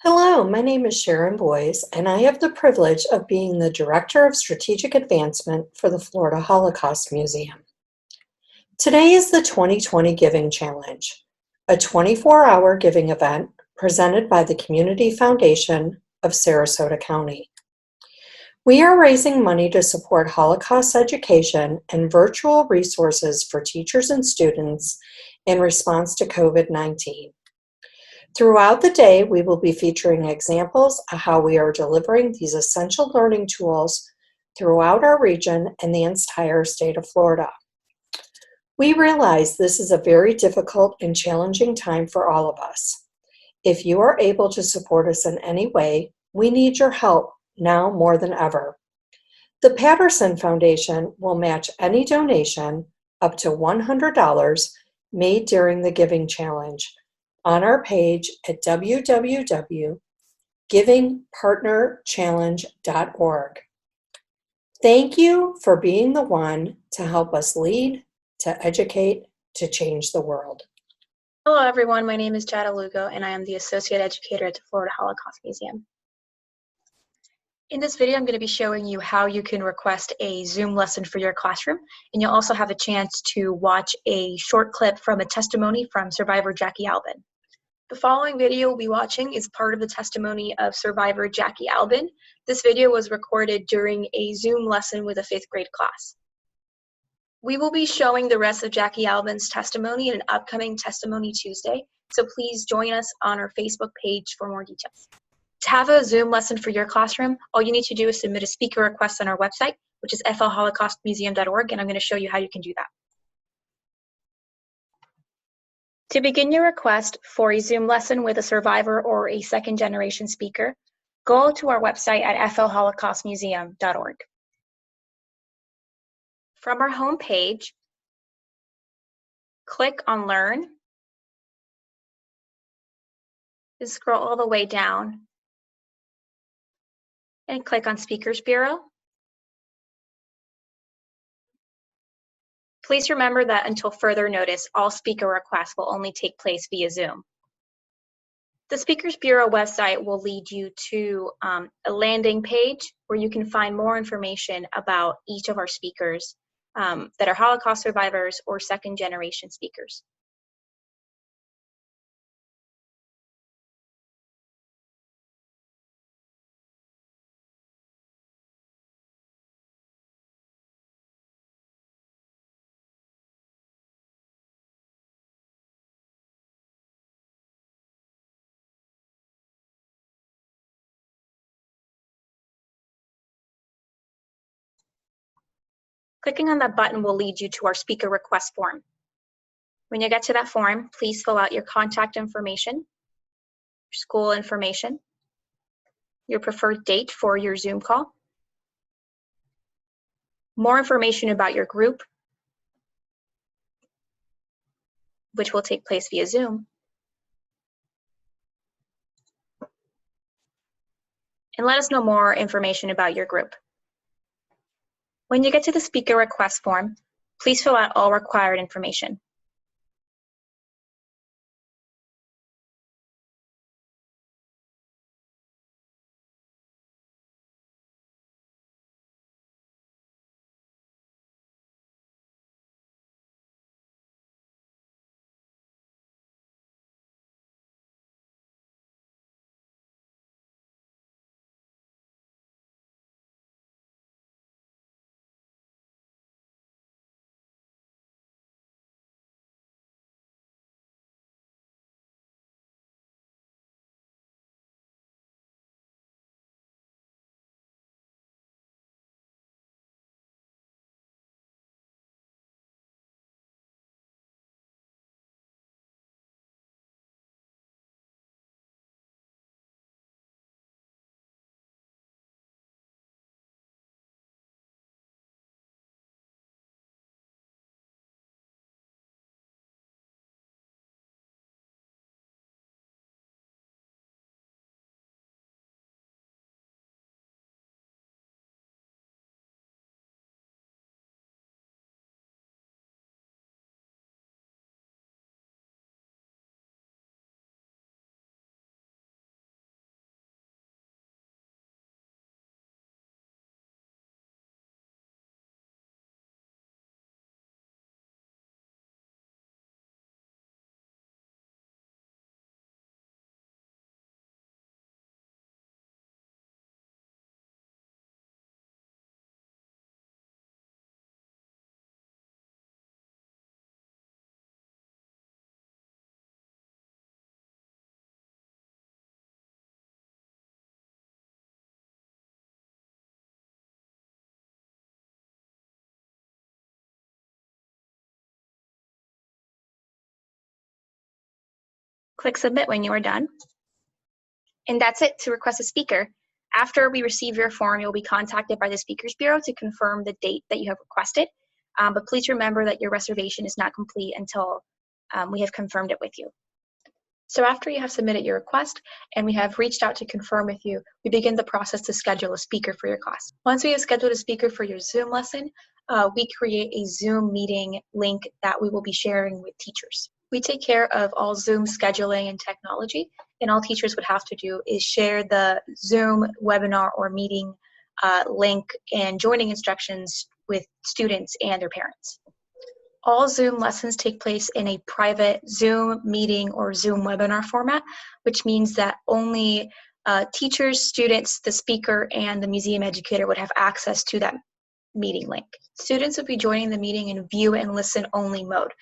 Hello, my name is Sharon Boyes, and I have the privilege of being the Director of Strategic Advancement for the Florida Holocaust Museum. Today is the 2020 Giving Challenge, a 24-hour giving event presented by the Community Foundation of Sarasota County. We are raising money to support Holocaust education and virtual resources for teachers and students in response to COVID-19. Throughout the day, we will be featuring examples of how we are delivering these essential learning tools throughout our region and the entire state of Florida. We realize this is a very difficult and challenging time for all of us. If you are able to support us in any way, we need your help now more than ever. The Patterson Foundation will match any donation up to $100 made during the Giving Challenge on our page at www.givingpartnerchallenge.org. Thank you for being the one to help us lead, to educate, to change the world. Hello everyone, my name is Yara Lugo and I am the Associate Educator at the Florida Holocaust Museum. In this video, I'm going to be showing you how you can request a Zoom lesson for your classroom, and you'll also have a chance to watch a short clip from a testimony from survivor Jackie Albin. The following video we'll be watching is part of the testimony of survivor Jackie Albin. This video was recorded during a Zoom lesson with a 5th grade class. We will be showing the rest of Jackie Albin's testimony in an upcoming Testimony Tuesday, so please join us on our Facebook page for more details. To have a Zoom lesson for your classroom, all you need to do is submit a speaker request on our website, which is flholocaustmuseum.org, and I'm going to show you how you can do that. To begin your request for a Zoom lesson with a survivor or a second-generation speaker, go to our website at flholocaustmuseum.org. From our home page, click on Learn, and scroll all the way down, and click on Speakers Bureau. Please remember that until further notice, all speaker requests will only take place via Zoom. The Speakers Bureau website will lead you to a landing page where you can find more information about each of our speakers that are Holocaust survivors or second-generation speakers. Clicking on that button will lead you to our speaker request form. When you get to that form, please fill out your contact information, your school information, your preferred date for your Zoom call, more information about your group, which will take place via Zoom, and let us know more information about your group. When you get to the speaker request form, please fill out all required information. Click Submit when you are done. And that's it to request a speaker. After we receive your form, you'll be contacted by the Speakers Bureau to confirm the date that you have requested. But please remember that your reservation is not complete until we have confirmed it with you. So after you have submitted your request and we have reached out to confirm with you, we begin the process to schedule a speaker for your class. Once we have scheduled a speaker for your Zoom lesson, we create a Zoom meeting link that we will be sharing with teachers. We take care of all Zoom scheduling and technology, and all teachers would have to do is share the Zoom webinar or meeting link and joining instructions with students and their parents. All Zoom lessons take place in a private Zoom meeting or Zoom webinar format, which means that only teachers, students, the speaker, and the museum educator would have access to that meeting link. Students will be joining the meeting in view and listen only mode,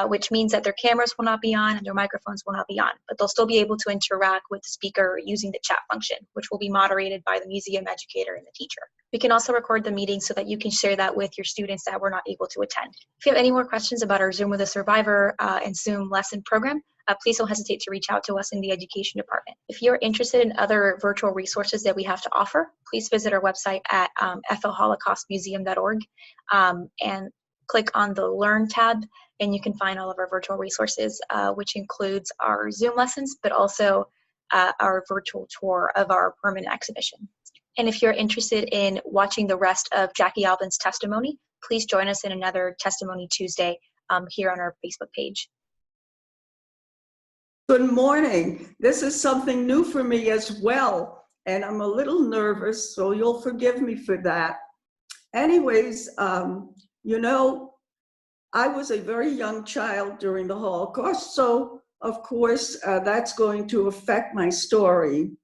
which means that their cameras will not be on and their microphones will not be on, but they'll still be able to interact with the speaker using the chat function, which will be moderated by the museum educator and the teacher. We can also record the meeting so that you can share that with your students that were not able to attend. If you have any more questions about our Zoom with a Survivor and Zoom lesson program, please don't hesitate to reach out to us in the education department. If you're interested in other virtual resources that we have to offer, please visit our website at flholocaustmuseum.org and click on the Learn tab, and you can find all of our virtual resources, which includes our Zoom lessons, but also our virtual tour of our permanent exhibition. And if you're interested in watching the rest of Jackie Albin's testimony, please join us in another Testimony Tuesday here on our Facebook page. Good morning. This is something new for me as well, and I'm a little nervous, so you'll forgive me for that. Anyways, you know, I was a very young child during the Holocaust, so of course that's going to affect my story.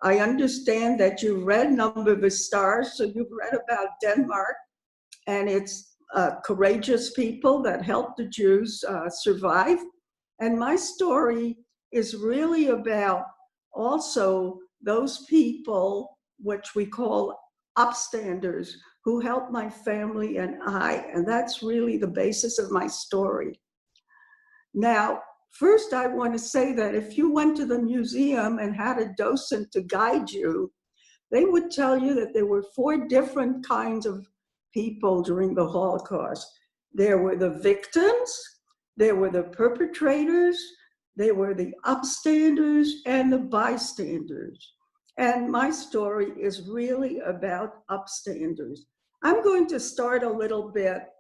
I understand that you read Number of the Stars, so you've read about Denmark and its courageous people that helped the Jews survive. And my story is really about also those people, which we call upstanders, who helped my family and I, and that's really the basis of my story. Now, first I want to say that if you went to the museum and had a docent to guide you, they would tell you that there were 4 different kinds of people during the Holocaust. There were the victims, there were the perpetrators, there were the upstanders, and the bystanders. And my story is really about upstanders. I'm going to start a little bit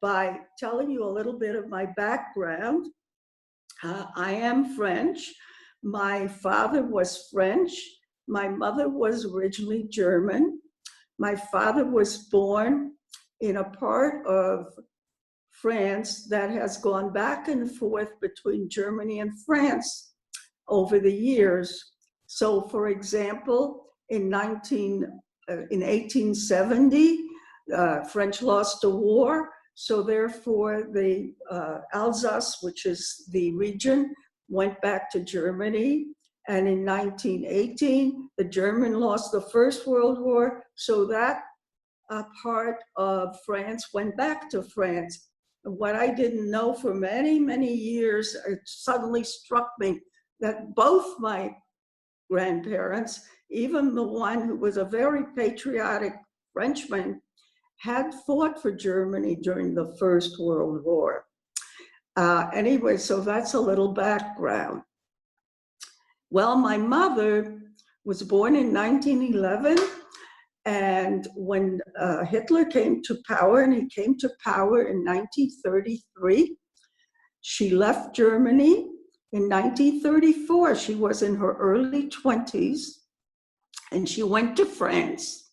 by telling you a little bit of my background. I am French. My father was French. My mother was originally German. My father was born in a part of France that has gone back and forth between Germany and France over the years. So, for example, in 1870, French lost a war, so therefore the Alsace, which is the region, went back to Germany. And in 1918, the German lost the First World War, so that part of France went back to France. And what I didn't know for many, many years, it suddenly struck me that both my grandparents, even the one who was a very patriotic Frenchman, had fought for Germany during the First World War. Anyway, so that's a little background. Well, my mother was born in 1911, and when Hitler came to power, and he came to power in 1933, she left Germany. In 1934, she was in her early 20s, and she went to France.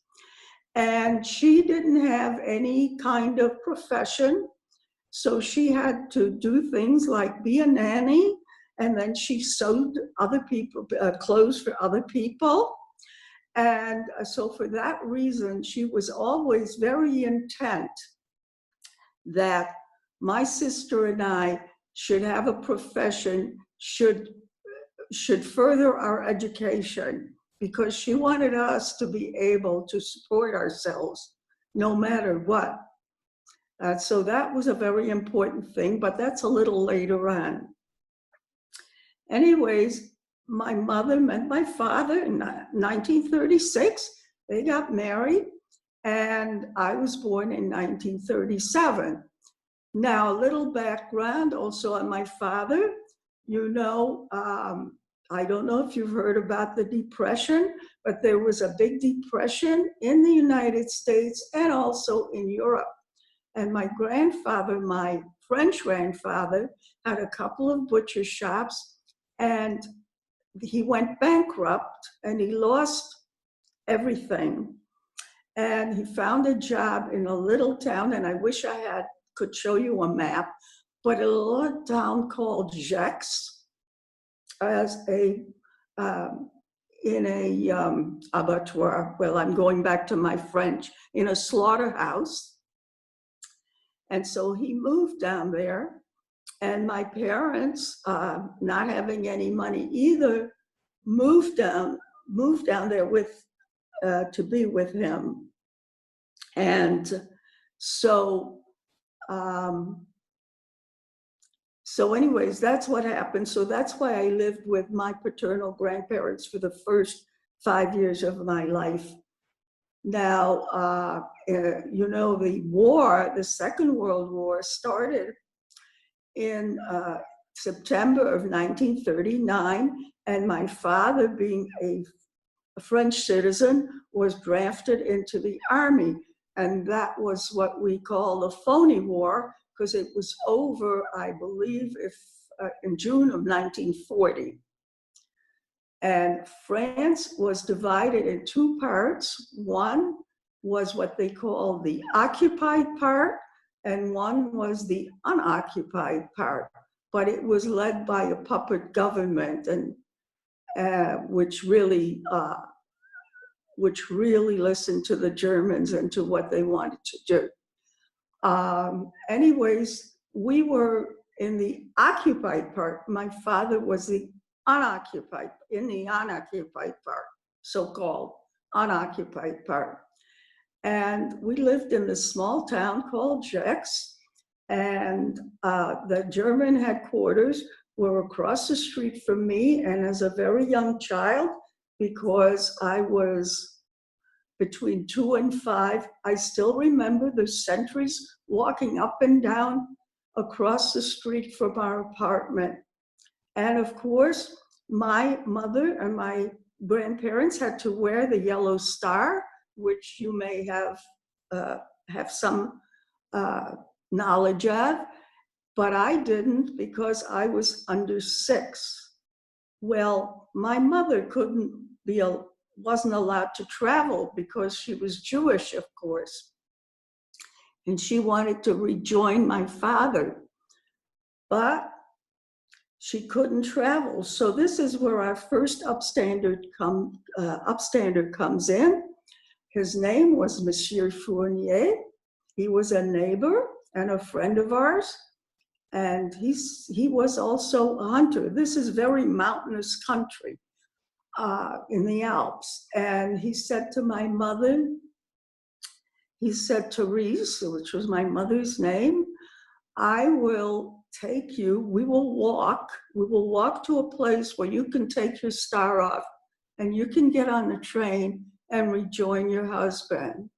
And she didn't have any kind of profession, so she had to do things like be a nanny, and then she sewed other people clothes for other people. And so for that reason, she was always very intent that my sister and I should have a profession, should further our education, because she wanted us to be able to support ourselves no matter what. So that was a very important thing, but that's a little later on. Anyways, my mother met my father in 1936. They got married, and I was born in 1937. Now, a little background also on my father. You know, I don't know if you've heard about the Depression, but there was a big depression in the United States and also in Europe. And my grandfather, my French grandfather, had a couple of butcher shops, and he went bankrupt and he lost everything. And he found a job in a little town, and I wish I could show you a map, but a little town called Gex, as in a abattoir. Well, I'm going back to my French, in a slaughterhouse. And so he moved down there, and my parents, not having any money either, moved down there with to be with him. And so anyways, that's what happened. So that's why I lived with my paternal grandparents for the first 5 years of my life. Now, you know, the Second World War started in September of 1939, and my father, being a French citizen, was drafted into the army. And that was what we call the phony war, because it was over, I believe, in June of 1940. And France was divided in two parts. One was what they call the occupied part, and one was the unoccupied part. But it was led by a puppet government, and which really listened to the Germans and to what they wanted to do. Anyways, we were in the occupied part. My father was in the unoccupied part, so-called unoccupied part. And we lived in this small town called Gex, and the German headquarters were across the street from me. And as a very young child, because I was between 2 and 5, I still remember the sentries walking up and down across the street from our apartment. And of course, my mother and my grandparents had to wear the yellow star, which you may have some knowledge of, but I didn't, because I was under 6. Well, my mother wasn't allowed to travel because she was Jewish, of course, and she wanted to rejoin my father, but she couldn't travel. So this is where our first upstander comes in. His name was Monsieur Fournier. He was a neighbor and a friend of ours, and he was also a hunter. This is very mountainous country in the Alps. And he said to my mother, he said, Therese, which was my mother's name, I will take you, we will walk to a place where you can take your star off and you can get on the train and rejoin your husband.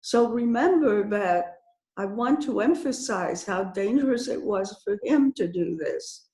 So remember that I want to emphasize how dangerous it was for him to do this.